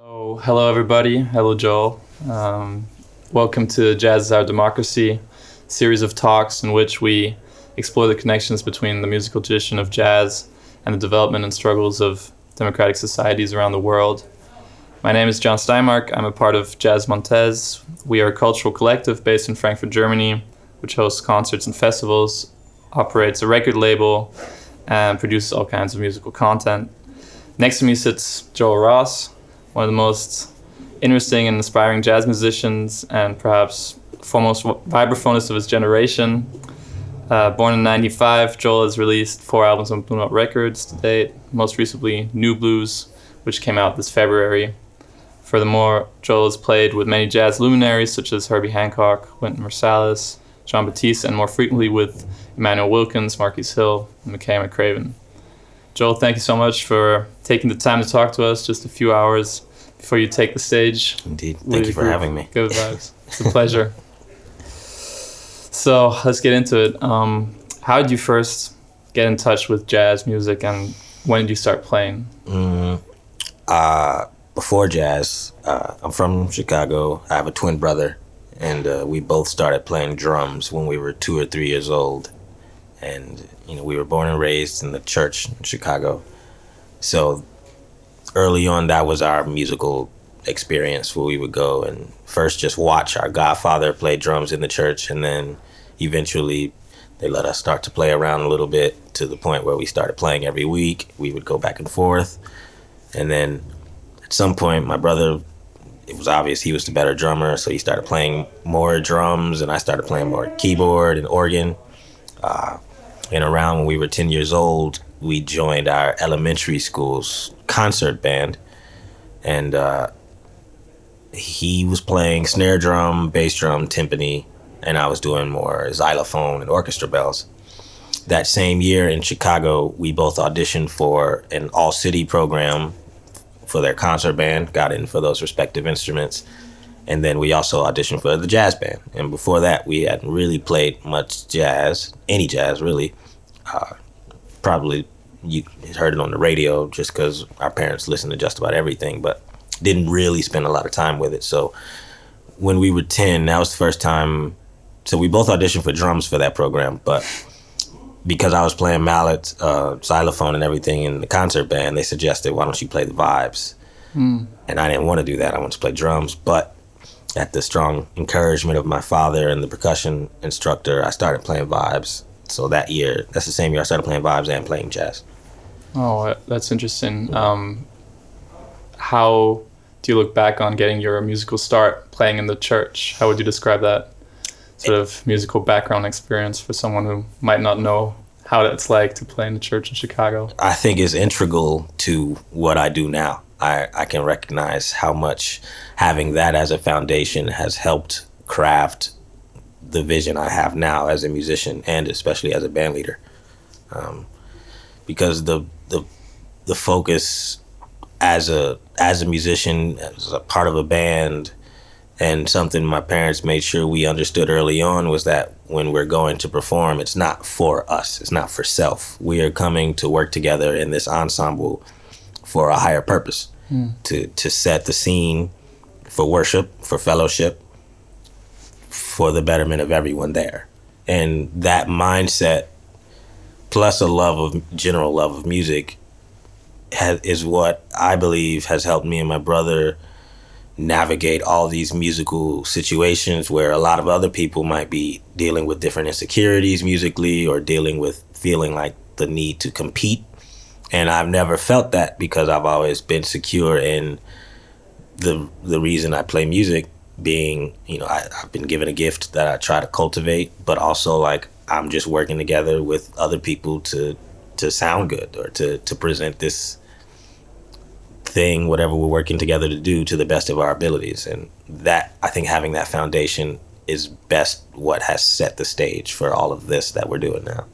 Oh, hello everybody. Hello Joel. Welcome to Jazz is Our Democracy, series of talks in which we explore the connections between the musical tradition of jazz and the development and struggles of democratic societies around the world. My name is John Steinmark. I'm a part of Jazz Montez. We are a cultural collective based in Frankfurt, Germany, which hosts concerts and festivals, operates a record label, and produces all kinds of musical content. Next to me sits Joel Ross, one of the most interesting and inspiring jazz musicians and perhaps foremost vibraphonist of his generation. Born in '95, Joel has released 4 albums on Blue Note Records to date, most recently Nublues, which came out this February. Furthermore, Joel has played with many jazz luminaries such as Herbie Hancock, Wynton Marsalis, Jean Baptiste, and more frequently with Emmanuel Wilkins, Marquis Hill, and McKay McCraven. Joel, thank you so much for taking the time to talk to us just a few hours before you take the stage. Indeed. Thank you for having me. Good vibes. It's a pleasure. So let's get into it. How did you first get in touch with jazz music, and when did you start playing? Before jazz, I'm from Chicago. I have a twin brother, and we both started playing drums when we were 2 or 3 years old. And, we were born and raised in the church in Chicago. So early on, that was our musical experience where we would go and first just watch our godfather play drums in the church. And then eventually they let us start to play around a little bit to the point where we started playing every week. We would go back and forth. And then at some point, my brother, it was obvious he was the better drummer. So he started playing more drums and I started playing more keyboard and organ. And around when we were 10 years old, we joined our elementary school's concert band. And he was playing snare drum, bass drum, timpani, and I was doing more xylophone and orchestra bells. That same year in Chicago, we both auditioned for an all-city program for their concert band, got in for those respective instruments. And then we also auditioned for the jazz band. And before that, we hadn't really played much jazz, any jazz really. Probably you heard it on the radio just because our parents listened to just about everything, but didn't really spend a lot of time with it. So when we were 10, that was the first time. So we both auditioned for drums for that program, but because I was playing mallets, xylophone and everything in the concert band, they suggested, why don't you play the vibes? And I didn't want to do that. I wanted to play drums, but at the strong encouragement of my father and the percussion instructor, I started playing vibes. So that year, that's the same year I started playing vibes and playing jazz. Oh, that's interesting. How do you look back on getting your musical start playing in the church? How would you describe that sort of musical background experience for someone who might not know how it's like to play in the church in Chicago? I think it's integral to what I do now. I can recognize how much having that as a foundation has helped craft the vision I have now as a musician and especially as a band leader. Because the focus as a musician, as a part of a band, and something my parents made sure we understood early on was that when we're going to perform, it's not for us, it's not for self. We are coming to work together in this ensemble for a higher purpose. To set the scene for worship, for fellowship, for the betterment of everyone there. And that mindset, plus a general love of music, is what I believe has helped me and my brother navigate all these musical situations where a lot of other people might be dealing with different insecurities musically or dealing with feeling like the need to compete. And I've never felt that because I've always been secure in the reason I play music being, I've been given a gift that I try to cultivate, but also like I'm just working together with other people to sound good or to present this thing, whatever we're working together to do, to the best of our abilities. And that, I think having that foundation is best what has set the stage for all of this that we're doing now.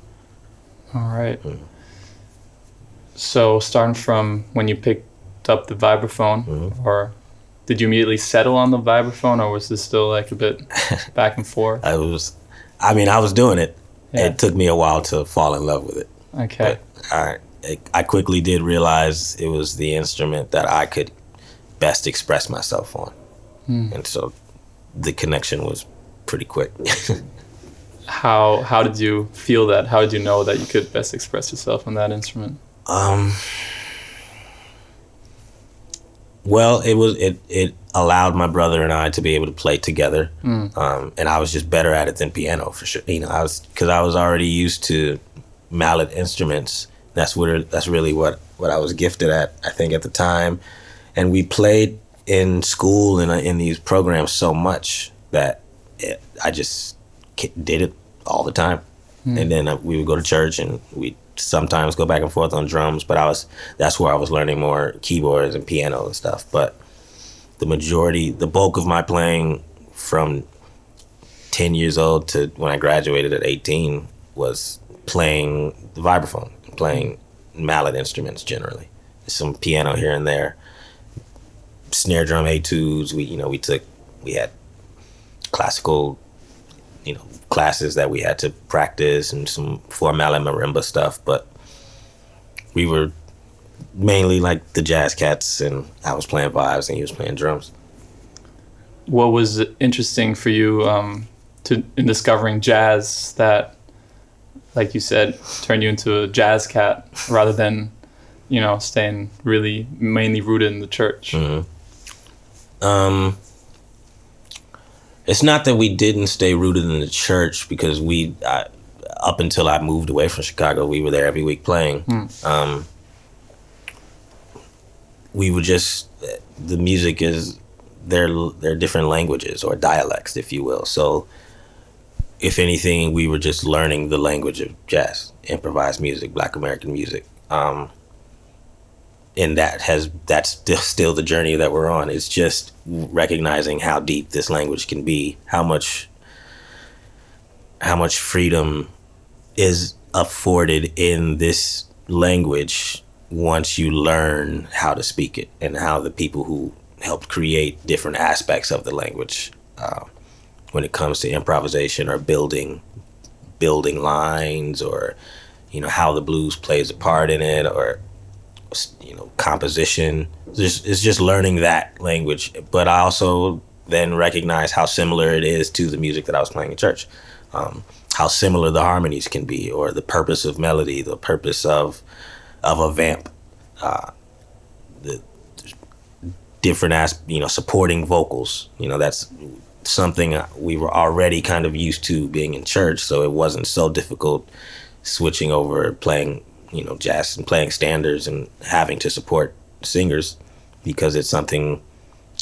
All right. So starting from when you picked up the vibraphone, or did you immediately settle on the vibraphone, or was this still like a bit back and forth? I was doing it. Yeah. It took me a while to fall in love with it. Okay. But I quickly did realize it was the instrument that I could best express myself on. And so the connection was pretty quick. How did you feel that? How did you know that you could best express yourself on that instrument? Well, it allowed my brother and I to be able to play together, and I was just better at it than piano for sure. You know, because I was already used to mallet instruments. That's really what I was gifted at, I think, at the time. And we played in school and in these programs so much that I just did it all the time. And then we would go to church and we'd sometimes go back and forth on drums, but that's where I was learning more keyboards and piano and stuff. But the bulk of my playing from 10 years old to when I graduated at 18 was playing the vibraphone, playing mallet instruments generally. Some piano here and there, snare drum etudes. We had classical, classes that we had to practice and some formal and marimba stuff, but we were mainly like the jazz cats, and I was playing vibes and he was playing drums. What was interesting for you in discovering jazz that, like you said, turned you into a jazz cat rather than, staying really mainly rooted in the church? It's not that we didn't stay rooted in the church, because up until I moved away from Chicago, we were there every week playing. We were just, the music is, they're different languages or dialects, if you will. So if anything, we were just learning the language of jazz, improvised music, Black American music. And that's still the journey that we're on. It's just recognizing how deep this language can be, how much freedom is afforded in this language once you learn how to speak it, and how the people who helped create different aspects of the language, when it comes to improvisation or building lines, or how the blues plays a part in it, or composition. It's just learning that language. But I also then recognize how similar it is to the music that I was playing in church. How similar the harmonies can be, or the purpose of melody, the purpose of a vamp, the different supporting vocals. That's something we were already kind of used to being in church, so it wasn't so difficult switching over, playing jazz and playing standards and having to support singers, because it's something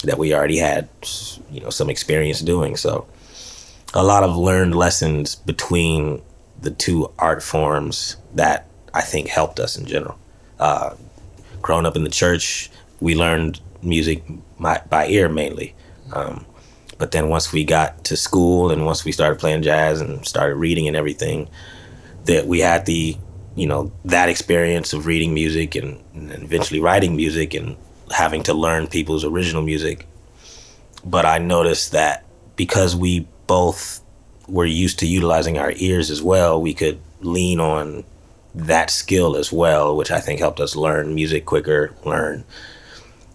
that we already had, some experience doing. So a lot of learned lessons between the two art forms that I think helped us in general. Growing up in the church, we learned music by ear mainly. But then once we got to school and once we started playing jazz and started reading and everything, that we had that experience of reading music and eventually writing music and having to learn people's original music. But I noticed that because we both were used to utilizing our ears as well, we could lean on that skill as well, which I think helped us learn music quicker, learn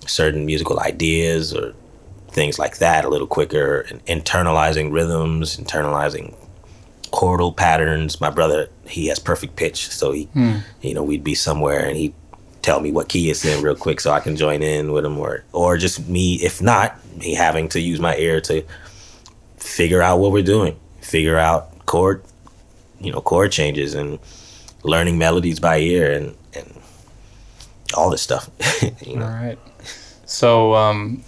certain musical ideas or things like that a little quicker, and internalizing rhythms, internalizing chordal patterns. My brother, he has perfect pitch, so we'd be somewhere and he'd tell me what key it's in real quick so I can join in with him, or just me, if not, me having to use my ear to figure out what we're doing, figure out chord changes and learning melodies by ear and all this stuff. All right. So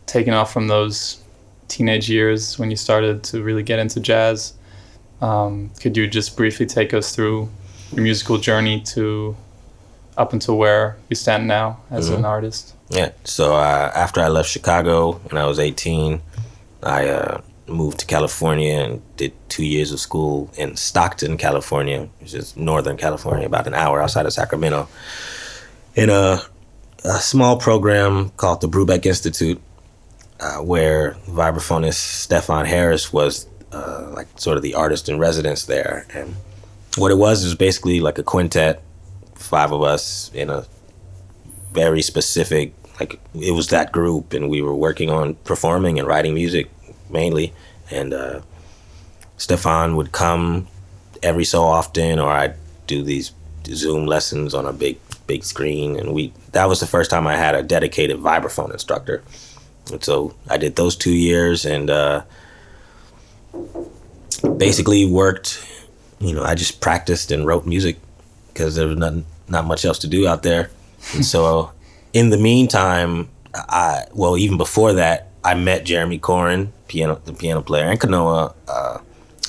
taking off from those teenage years when you started to really get into jazz, could you just briefly take us through your musical journey to up until where you stand now as an artist? Yeah. So after I left Chicago when I was 18, I moved to California and did 2 years of school in Stockton, California, which is Northern California, about an hour outside of Sacramento, in a small program called the Brubeck Institute, where vibraphonist Stefan Harris was like sort of the artist in residence there. And what it was basically like a quintet, 5 of us in a very specific like it was that group, and we were working on performing and writing music mainly. And Stefan would come every so often, or I'd do these Zoom lessons on a big screen, and that was the first time I had a dedicated vibraphone instructor. And so I did those 2 years, and basically worked, I just practiced and wrote music because there was not much else to do out there. And so in the meantime, even before that, I met Jeremy Corin, the piano player, and Kanoa,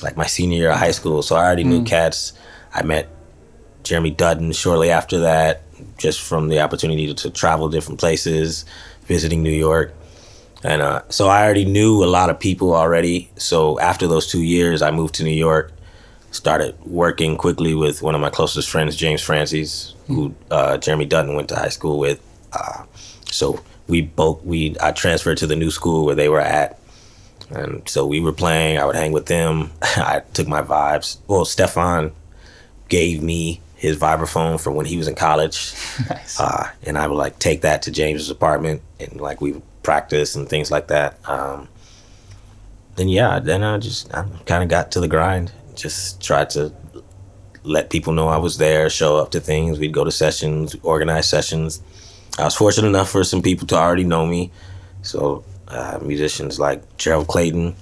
like my senior year of high school. So I already knew cats. I met Jeremy Dutton shortly after that, just from the opportunity to travel different places, visiting New York. And so I already knew a lot of people already. So after those 2 years, I moved to New York, started working quickly with one of my closest friends, James Francis, who Jeremy Dutton went to high school with. So I transferred to the new school where they were at. And so we were playing, I would hang with them. I took my vibes. Well, Stefan gave me his vibraphone from when he was in college. Nice. And I would take take that to James's apartment, and we would practice and things like that. Then I kind of got to the grind. Just tried to let people know I was there, show up to things. We'd go to sessions, organize sessions. I was fortunate enough for some people to already know me. So musicians like Gerald Clayton,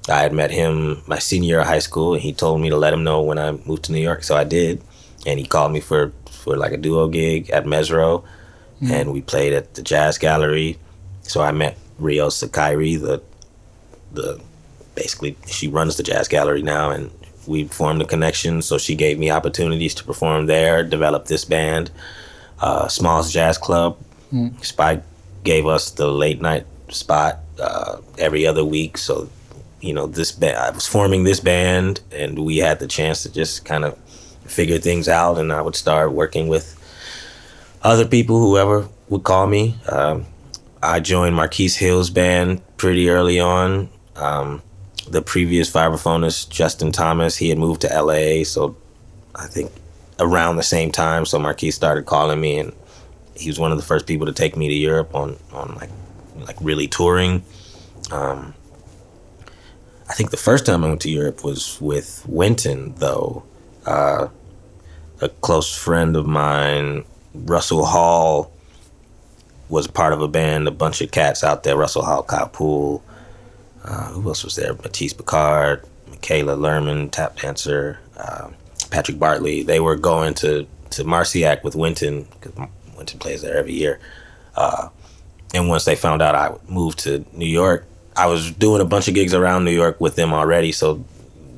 I had met him my senior year of high school, and he told me to let him know when I moved to New York. So I did. And he called me for a duo gig at Mesro, and we played at the Jazz Gallery. So I met Rio Sakairi, basically she runs the Jazz Gallery now, and we formed a connection. So she gave me opportunities to perform there, develop this band, Smalls Jazz Club. Spike gave us the late night spot every other week. So, I was forming this band, and we had the chance to just kind of figure things out, and I would start working with other people, whoever would call me. I joined Marquise Hill's band pretty early on. The previous vibraphonist, Justin Thomas, he had moved to LA, so I think around the same time, so Marquise started calling me, and he was one of the first people to take me to Europe on really touring. I think the first time I went to Europe was with Wynton, though. A close friend of mine, Russell Hall, was part of a band, a bunch of cats out there. Russell Hall, Kyle Poole, who else was there? Matisse Picard, Michaela Lerman, tap dancer, Patrick Bartley. They were going to Marciac with Wynton, because Wynton plays there every year. And once they found out I moved to New York, I was doing a bunch of gigs around New York with them already, so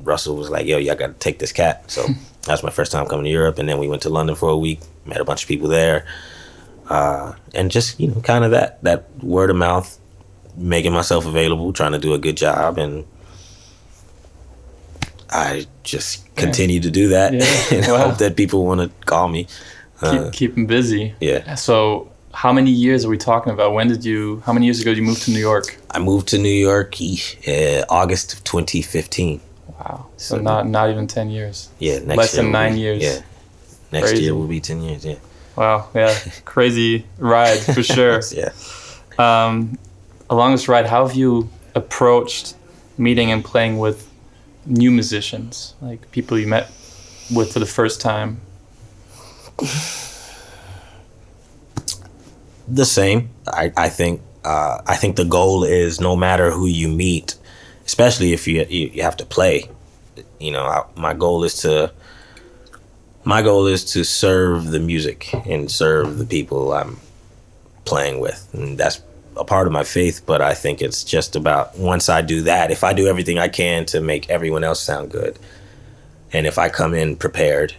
Russell was like, yo, y'all got to take this cat. So that was my first time coming to Europe, and then we went to London for a week, met a bunch of people there. And just, kind of that word of mouth, making myself available, trying to do a good job. And I just continue to do that and hope that people want to call me. Keep them busy. Yeah. So how many years are we talking about? How many years ago did you move to New York? I moved to New York August of 2015. Wow. So not even 10 years. Yeah. Less than 9 years. Yeah. Next Crazy. year will be 10 years, yeah. Wow, yeah. Crazy ride, for sure. Yeah. Along this ride, how have you approached meeting and playing with new musicians? Like people you met with for the first time? The same. I think the goal is no matter who you meet, especially if you have to play. My goal is to serve the music and serve the people I'm playing with, and that's a part of my faith. But I think it's just about, once I do that, if I do everything I can to make everyone else sound good, and if I come in prepared,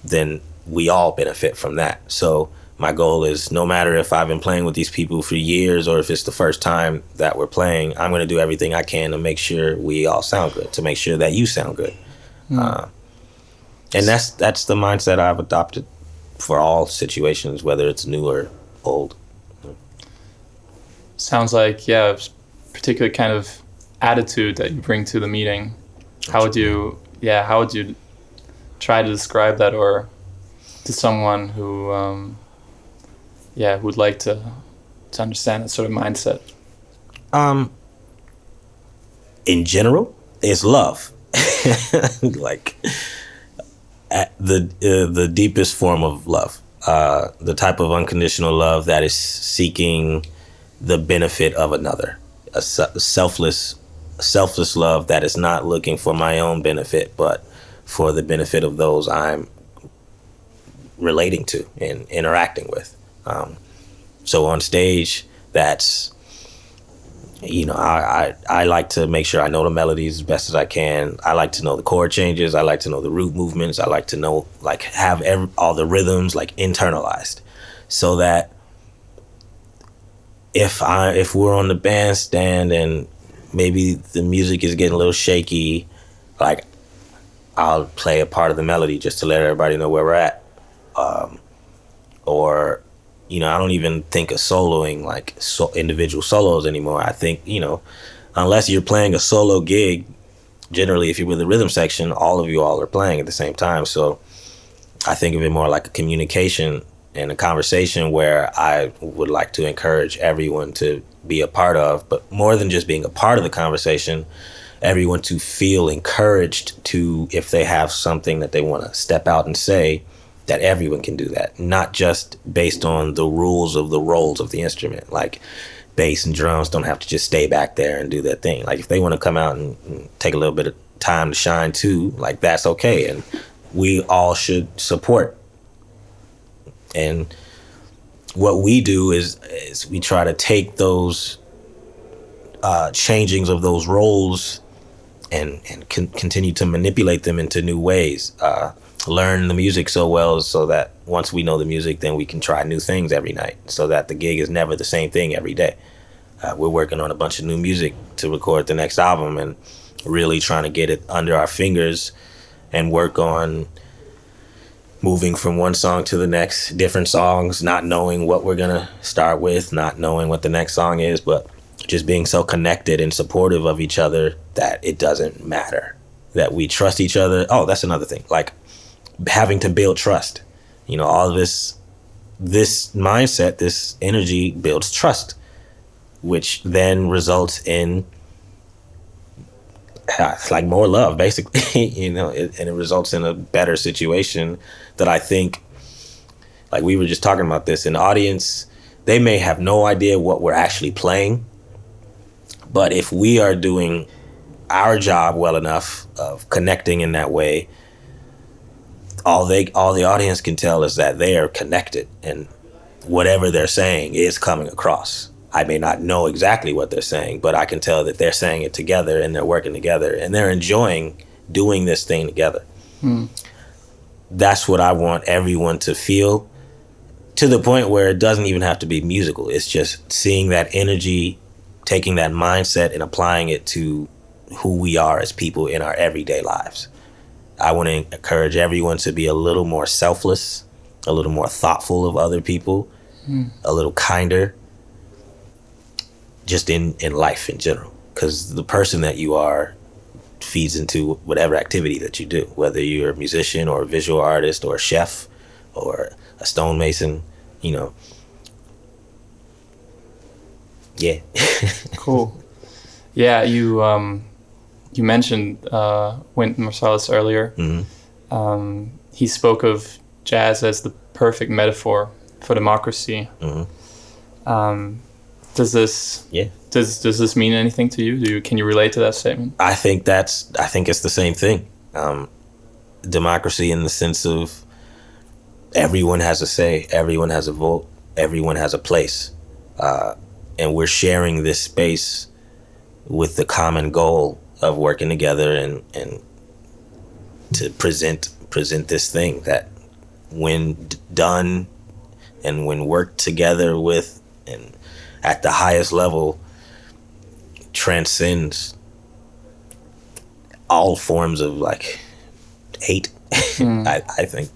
then we all benefit from that. So my goal is, no matter if I've been playing with these people for years or if it's the first time that we're playing, I'm going to do everything I can to make sure we all sound good, to make sure that you sound good. And that's the mindset I've adopted for all situations, whether it's new or old. Sounds like, a particular kind of attitude that you bring to the meeting. How would you try to describe that, or to someone who who'd like to understand that sort of mindset? In general, it's love. Like at the deepest form of love, the type of unconditional love that is seeking the benefit of another, a selfless love that is not looking for my own benefit, but for the benefit of those I'm relating to and interacting with. So on stage, that's, I like to make sure I know the melodies as best as I can. I like to know the chord changes. I like to know the root movements. I like to know, like, have all the rhythms, like, internalized, so that if we're on the bandstand and maybe the music is getting a little shaky, like, I'll play a part of the melody just to let everybody know where we're at. Or, I don't even think of soloing, like, individual solos anymore. I think, unless you're playing a solo gig, generally, if you're with the rhythm section, all are playing at the same time. So I think of it more like a communication and a conversation where I would like to encourage everyone to be a part of, but more than just being a part of the conversation, everyone to feel encouraged to, if they have something that they want to step out and say, that everyone can do that, not just based on the rules of the roles of the instrument. Like, bass and drums don't have to just stay back there and do their thing. Like, if they want to come out and take a little bit of time to shine too, like, that's okay. And we all should support. And what we do is we try to take those changings of those roles and continue to manipulate them into new ways. Learn the music so well so that once we know the music, then we can try new things every night, so that the gig is never the same thing every day. We're working on a bunch of new music to record the next album and really trying to get it under our fingers and work on moving from one song to the next, different songs, not knowing what we're going to start with, not knowing what the next song is, but just being so connected and supportive of each other that it doesn't matter, that we trust each other. Oh, that's another thing. Like, having to build trust, all of this mindset, this energy builds trust, which then results in like more love, basically. And it results in a better situation that I think, like we were just talking about this, an audience, they may have no idea what we're actually playing, but if we are doing our job well enough of connecting in that way, all the audience can tell is that they are connected, and whatever they're saying is coming across. I may not know exactly what they're saying, but I can tell that they're saying it together and they're working together and they're enjoying doing this thing together. That's what I want everyone to feel, to the point where it doesn't even have to be musical. It's just seeing that energy, taking that mindset and applying it to who we are as people in our everyday lives. I want to encourage everyone to be a little more selfless, a little more thoughtful of other people, a little kinder, just in life in general. Because the person that you are feeds into whatever activity that you do, whether you're a musician or a visual artist or a chef or a stonemason, Yeah. Cool. Yeah, you mentioned Wynton Marsalis earlier. Mm-hmm. He spoke of jazz as the perfect metaphor for democracy. Mm-hmm. Does this mean anything to you? Can you relate to that statement? I think it's the same thing. Democracy in the sense of everyone has a say, everyone has a vote, everyone has a place, and we're sharing this space with the common goal of working together and to present this thing that, when done and when worked together with and at the highest level, transcends all forms of like hate. I think,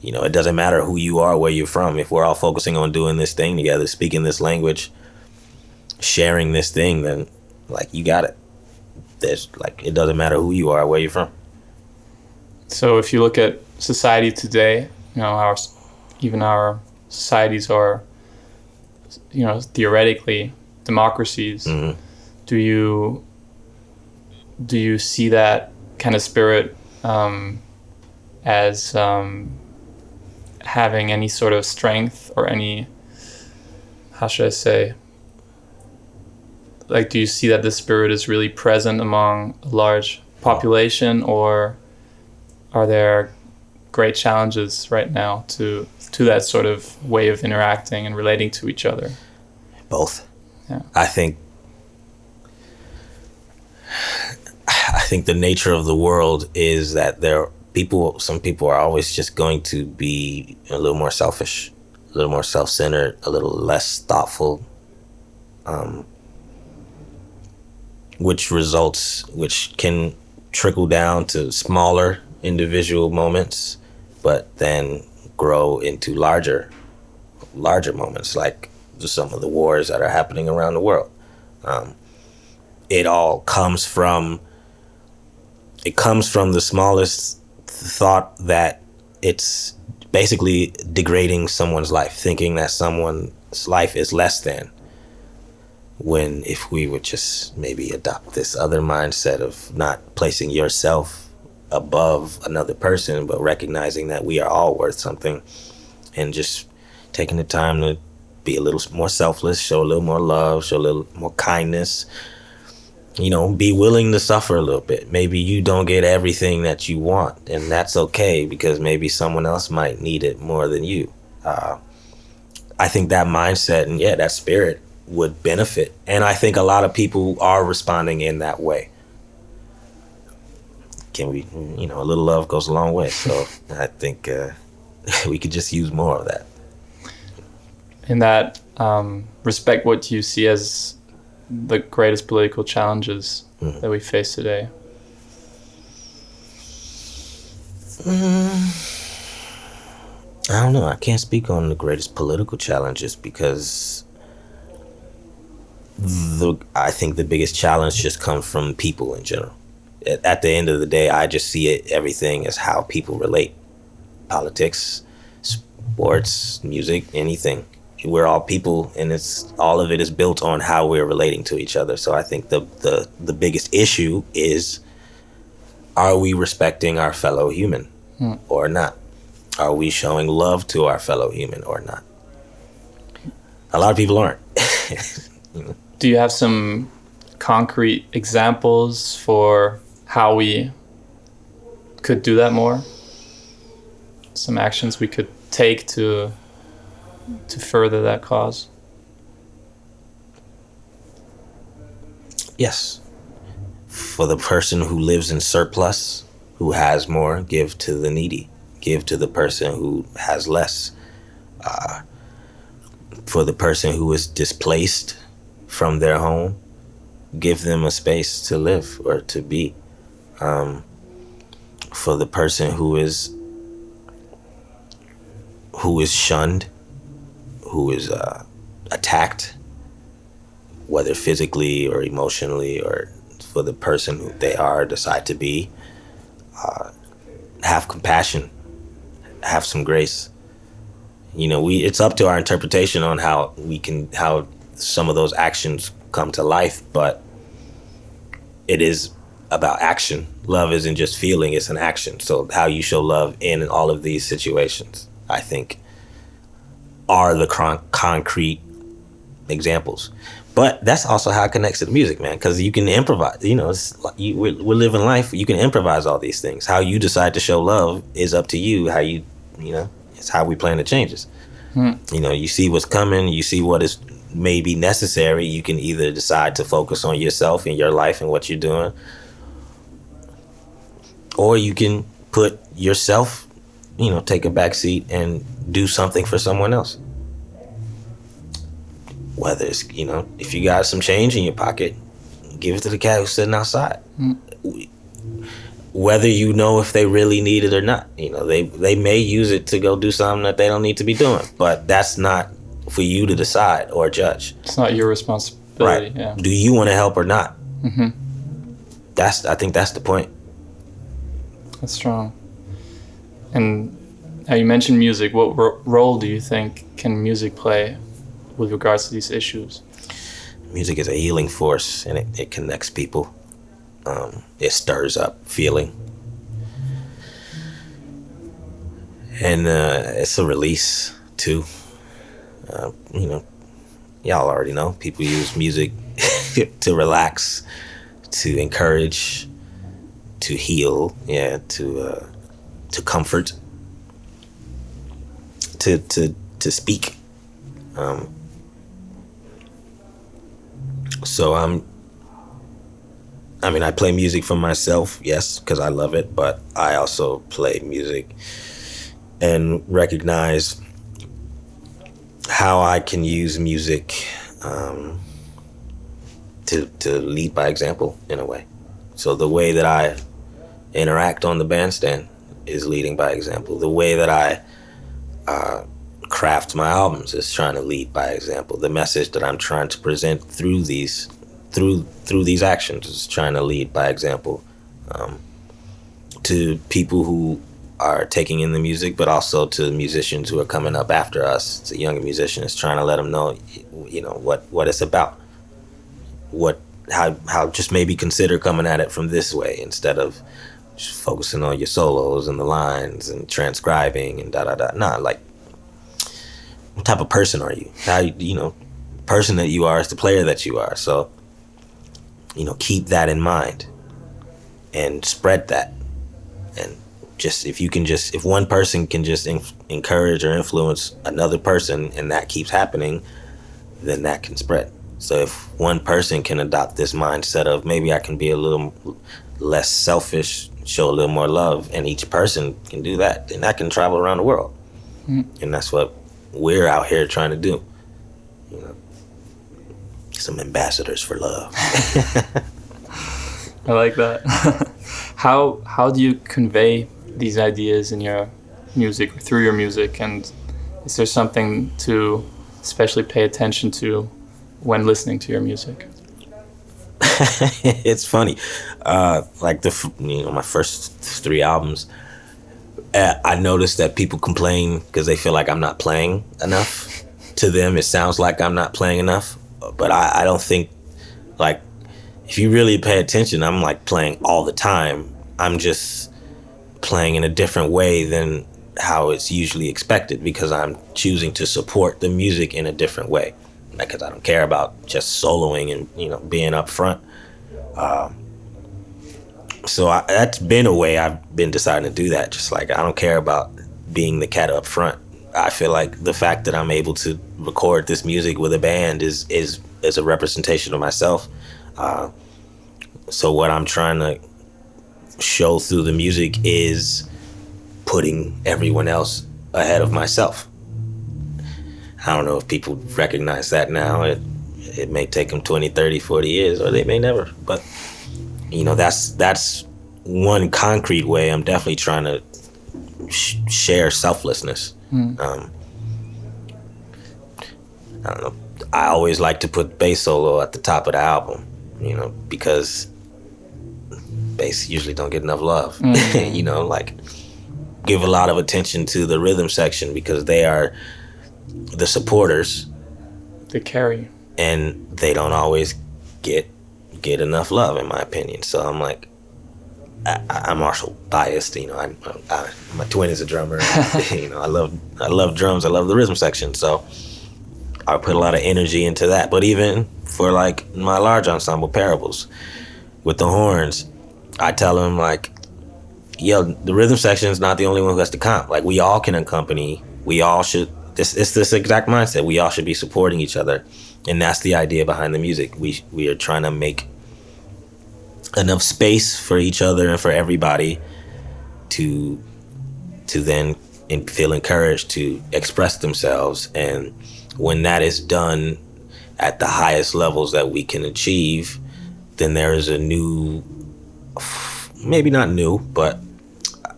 it doesn't matter who you are, where you're from. If we're all focusing on doing this thing together, speaking this language, sharing this thing, then like you got it. There's like, it doesn't matter who you are, where you're from. So if you look at society today, our societies are theoretically democracies. Mm-hmm. Do you see that kind of spirit as having any sort of strength or any, how should I say, like, do you see that this spirit is really present among a large population, or are there great challenges right now to that sort of way of interacting and relating to each other? Both. Yeah. I think the nature of the world is that some people are always just going to be a little more selfish, a little more self-centered, a little less thoughtful, which can trickle down to smaller individual moments, but then grow into larger moments, like some of the wars that are happening around the world. It all comes from the smallest thought that it's basically degrading someone's life, thinking that someone's life is less than, when if we would just maybe adopt this other mindset of not placing yourself above another person, but recognizing that we are all worth something, and just taking the time to be a little more selfless, show a little more love, show a little more kindness, be willing to suffer a little bit. Maybe you don't get everything that you want, and that's okay, because maybe someone else might need it more than you. I think that mindset and that spirit would benefit, and I think a lot of people are responding in that way. A little love goes a long way, so I think we could just use more of that. In that respect, what do you see as the greatest political challenges that we face today? I don't know. I can't speak on the greatest political challenges, because I think the biggest challenge just comes from people in general. At the end of the day, I just see everything as how people relate. Politics, sports, music, anything. We're all people, and all of it is built on how we're relating to each other. So I think the biggest issue is, are we respecting our fellow human or not? Are we showing love to our fellow human or not? A lot of people aren't. Do you have some concrete examples for how we could do that more? Some actions we could take to further that cause? Yes. For the person who lives in surplus, who has more, give to the needy. Give to the person who has less. For the person who is displaced from their home, give them a space to live or to be. For the person who is shunned, who is attacked, whether physically or emotionally, or for the person who they decide to be, have compassion, have some grace. It's up to our interpretation on how some of those actions come to life, but it is about action. Love isn't just feeling, it's an action. So how you show love in all of these situations, I think, are the concrete examples. But that's also how it connects to the music, man, because you can improvise. We're living life. You can improvise all these things. How you decide to show love is up to you. It's how we plan the changes. You see what's coming. You see what is maybe necessary. You can either decide to focus on yourself and your life and what you're doing, or you can put yourself, take a back seat and do something for someone else. Whether it's, if you got some change in your pocket, give it to the cat who's sitting outside. Whether if they really need it or not. They may use it to go do something that they don't need to be doing, but that's not for you to decide or judge. It's not your responsibility. Right. Yeah. Do you want to help or not? I think that's the point. That's strong. And you mentioned music. What role do you think can music play with regards to these issues? Music is a healing force, and it connects people. It stirs up feeling. And it's a release, too. Y'all already know. People use music to relax, to encourage, to heal, to comfort, to speak. So I play music for myself, yes, because I love it, but I also play music and recognize how I can use music to lead by example in a way. So the way that I interact on the bandstand is leading by example. The way that I craft my albums is trying to lead by example. The message that I'm trying to present through these actions is trying to lead by example to people who are taking in the music, but also to musicians who are coming up after us, to younger musicians, trying to let them know, what it's about. How just maybe consider coming at it from this way instead of just focusing on your solos and the lines and transcribing and da-da-da. Nah, like, what type of person are you? Person that you are is the player that you are. So, keep that in mind and spread that. And if one person can just encourage or influence another person and that keeps happening, then that can spread. So if one person can adopt this mindset of maybe I can be a little less selfish, show a little more love, and each person can do that, then that can travel around the world. And that's what we're out here trying to do. Some ambassadors for love. I like that. How do you convey these ideas in your music, through your music, and is there something to especially pay attention to when listening to your music? It's funny, like my first 3 albums, I noticed that people complain because they feel like I'm not playing enough. To them, it sounds like I'm not playing enough, but I don't think, like, if you really pay attention, I'm like playing all the time. I'm just playing in a different way than how it's usually expected because I'm choosing to support the music in a different way. Because I don't care about just soloing and being up front. So that's been a way I've been deciding to do that. Just like I don't care about being the cat up front. I feel like the fact that I'm able to record this music with a band is a representation of myself. So what I'm trying to show through the music is putting everyone else ahead of myself. I don't know if people recognize that now. It may take them 20, 30, 40 years, or they may never. But, that's one concrete way I'm definitely trying to share selflessness. I don't know. I always like to put bass solo at the top of the album, because bass usually don't get enough love. Like, give a lot of attention to the rhythm section because they are the supporters. They carry. And they don't always get enough love, in my opinion. So I'm like, I'm also biased. My twin is a drummer. I love drums. I love the rhythm section. So I put a lot of energy into that. But even for like my large ensemble parables with the horns, I tell them like, the rhythm section is not the only one who has to comp. Like, we all can accompany. We all should. It's this exact mindset. We all should be supporting each other. And that's the idea behind the music. We are trying to make enough space for each other and for everybody to then feel encouraged to express themselves. And when that is done at the highest levels that we can achieve, then there is a new, maybe not new, but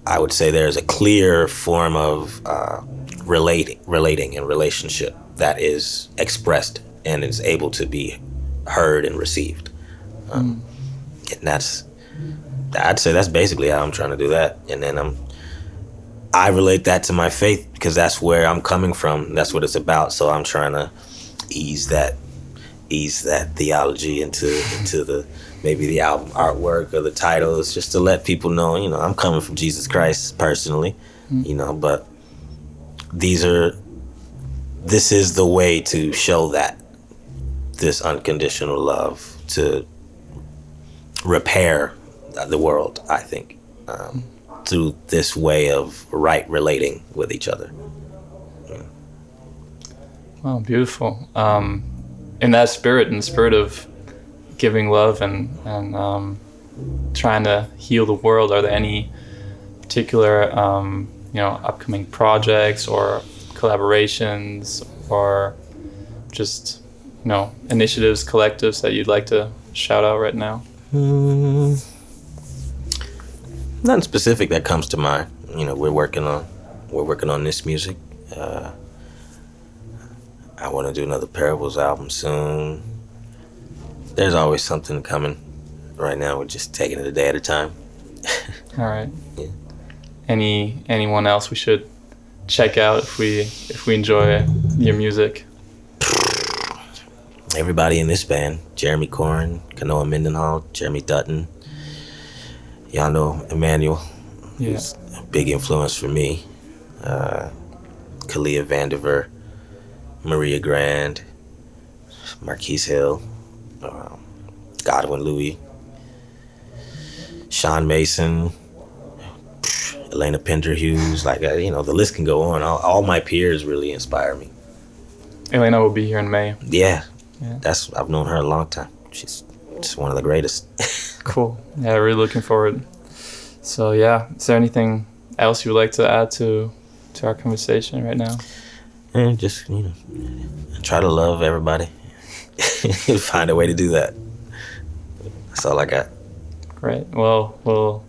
I would say there's a clear form of relating and relationship that is expressed and is able to be heard and received. And I'd say that's basically how I'm trying to do that. And then I relate that to my faith because that's where I'm coming from. That's what it's about. So I'm trying to ease that theology into the maybe the album artwork or the titles, just to let people know, you know, I'm coming from Jesus Christ personally, you know, but this is the way to show that this unconditional love, to repair the world, I think, through this way of right relating with each other. Oh, beautiful. In that spirit, in the spirit of giving love and trying to heal the world, are there any particular upcoming projects or collaborations or just initiatives, collectives that you'd like to shout out right now? Nothing specific that comes to mind. You know, we're working on this music. I want to do another Parables album soon. There's always something coming. Right now, we're just taking it a day at a time. All right. Yeah. Anyone else we should check out if we enjoy your music? Everybody in this band: Jeremy Corrin, Kanoa Mendenhall, Jeremy Dutton. Y'all know Emmanuel, who's a big influence for me. Kalia Vandiver, Maria Grand, Marquise Hill, Godwin Louis, Sean Mason, Elena Pender Hughes. Like, the list can go on. All my peers really inspire me. Elena will be here in May. Yeah. I've known her a long time. She's just one of the greatest. Cool. Yeah, really looking forward. So yeah, is there anything else you would like to add to our conversation right now? And just try to love everybody. Find a way to do that. That's all I got. Great. Well, we'll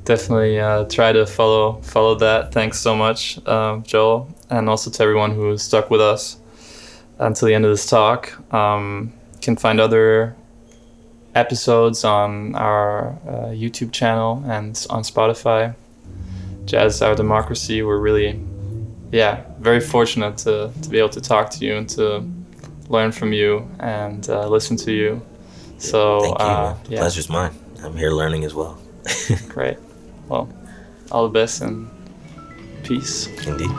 definitely try to follow that. Thanks so much, Joel, and also to everyone who stuck with us until the end of this talk. You can find other episodes on our YouTube channel and on Spotify. Jazz Our Democracy. We're really, very fortunate to be able to talk to you and to learn from you and listen to you. So thank you. The pleasure's mine. I'm here learning as well. Great. Well, all the best and peace. Indeed.